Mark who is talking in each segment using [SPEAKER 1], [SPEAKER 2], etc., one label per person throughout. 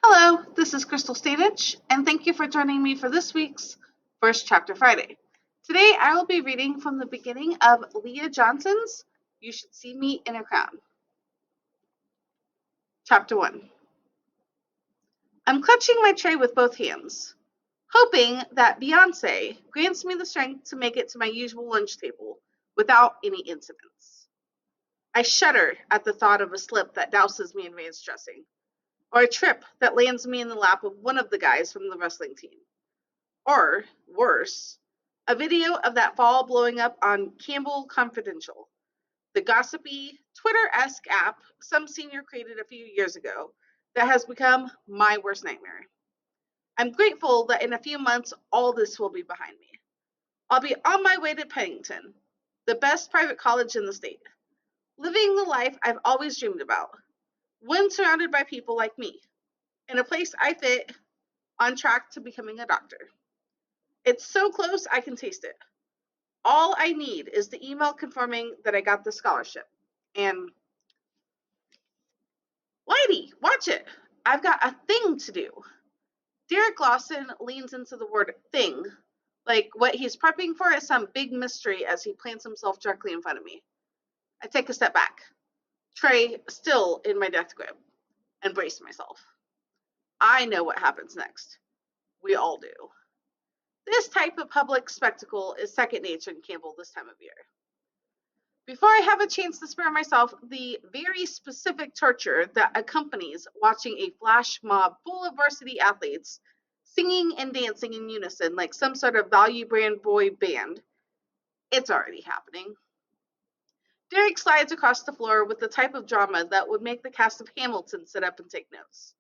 [SPEAKER 1] Hello, this is Krystal and thank you for joining me for this week's First Chapter Friday. Today I will be reading from the beginning of Leah Johnson's You Should See Me in a Crown. Chapter 1. I'm clutching my tray with both hands, hoping that Beyonce grants me the strength to make it to my usual lunch table without any incidents. I shudder at the thought of a slip that douses me in ranch dressing, or a trip that lands me in the lap of one of the guys from the wrestling team. Or, worse, a video of that fall blowing up on Campbell Confidential, the gossipy, Twitter-esque app some senior created a few years ago that has become my worst nightmare. I'm grateful that in a few months all this will be behind me. I'll be on my way to Pennington, the best private college in the state, living the life I've always dreamed about, one surrounded by people like me, in a place I fit, on track to becoming a doctor. It's so close I can taste it. All I need is the email confirming that I got the scholarship. And, lady, watch it. I've got a thing to do. Derek Lawson leans into the word thing, like what he's prepping for is some big mystery as he plants himself directly in front of me. I take a step back, tray still in my death grip, and brace myself. I know what happens next. We all do. This type of public spectacle is second nature in Campbell this time of year. Before I have a chance to spare myself the very specific torture that accompanies watching a flash mob full of varsity athletes singing and dancing in unison like some sort of value brand boy band, it's already happening. Derek slides across the floor with the type of drama that would make the cast of Hamilton sit up and take notes.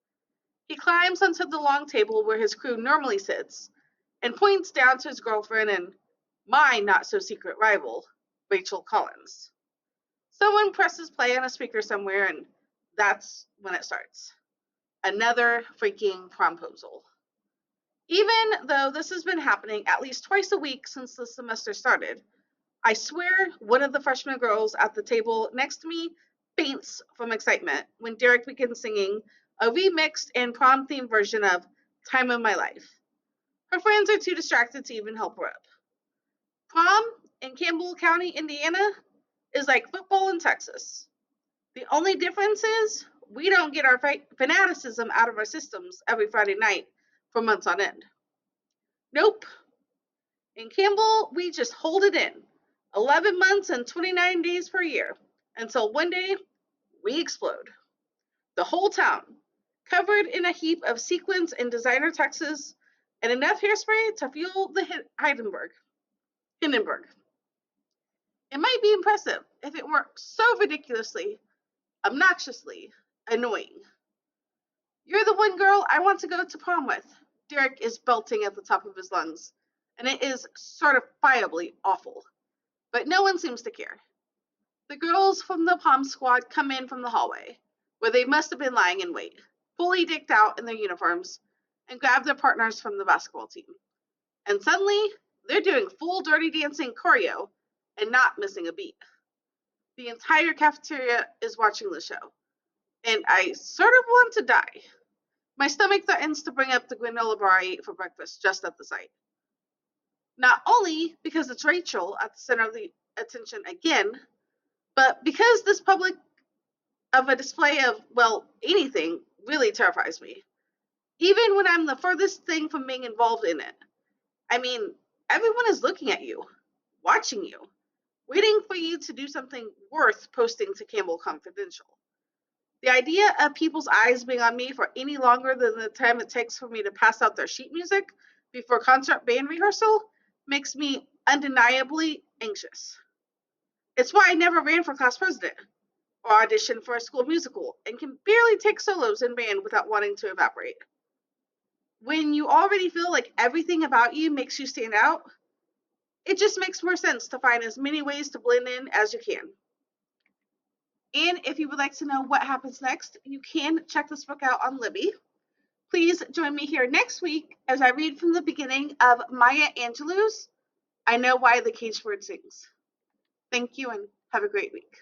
[SPEAKER 1] He climbs onto the long table where his crew normally sits and points down to his girlfriend and my not-so-secret rival, Rachel Collins. Someone presses play on a speaker somewhere, and that's when it starts. Another freaking promposal. Even though this has been happening at least twice a week since the semester started, I swear one of the freshman girls at the table next to me faints from excitement when Derek begins singing a remixed and prom-themed version of Time of My Life. Her friends are too distracted to even help her up. Prom in Campbell County, Indiana, is like football in Texas. The only difference is we don't get our fanaticism out of our systems every Friday night for months on end. Nope. In Campbell, we just hold it in 11 months and 29 days per year until one day we explode. The whole town, covered in a heap of sequins and designer tuxes and enough hairspray to fuel the Hindenburg. It might be impressive if it weren't so ridiculously, obnoxiously annoying. You're the one girl I want to go to prom with, Derek is belting at the top of his lungs, and it is certifiably awful. But no one seems to care. The girls from the prom squad come in from the hallway, where they must have been lying in wait, fully decked out in their uniforms, and grab their partners from the basketball team. And suddenly, they're doing full dirty dancing choreo and not missing a beat. The entire cafeteria is watching the show, and I sort of want to die. My stomach threatens to bring up the granola bar I ate for breakfast just at the sight. Not only because it's Rachel at the center of the attention again, but because this public of a display of, well, anything really terrifies me. Even when I'm the furthest thing from being involved in it. I mean, everyone is looking at you, watching you, waiting for you to do something worth posting to Campbell Confidential. The idea of people's eyes being on me for any longer than the time it takes for me to pass out their sheet music before concert band rehearsal makes me undeniably anxious. It's why I never ran for class president or auditioned for a school musical and can barely take solos in band without wanting to evaporate. When you already feel like everything about you makes you stand out, it just makes more sense to find as many ways to blend in as you can. And if you would like to know what happens next, you can check this book out on Libby. Please join me here next week as I read from the beginning of Maya Angelou's I Know Why the Caged Bird Sings. Thank you and have a great week.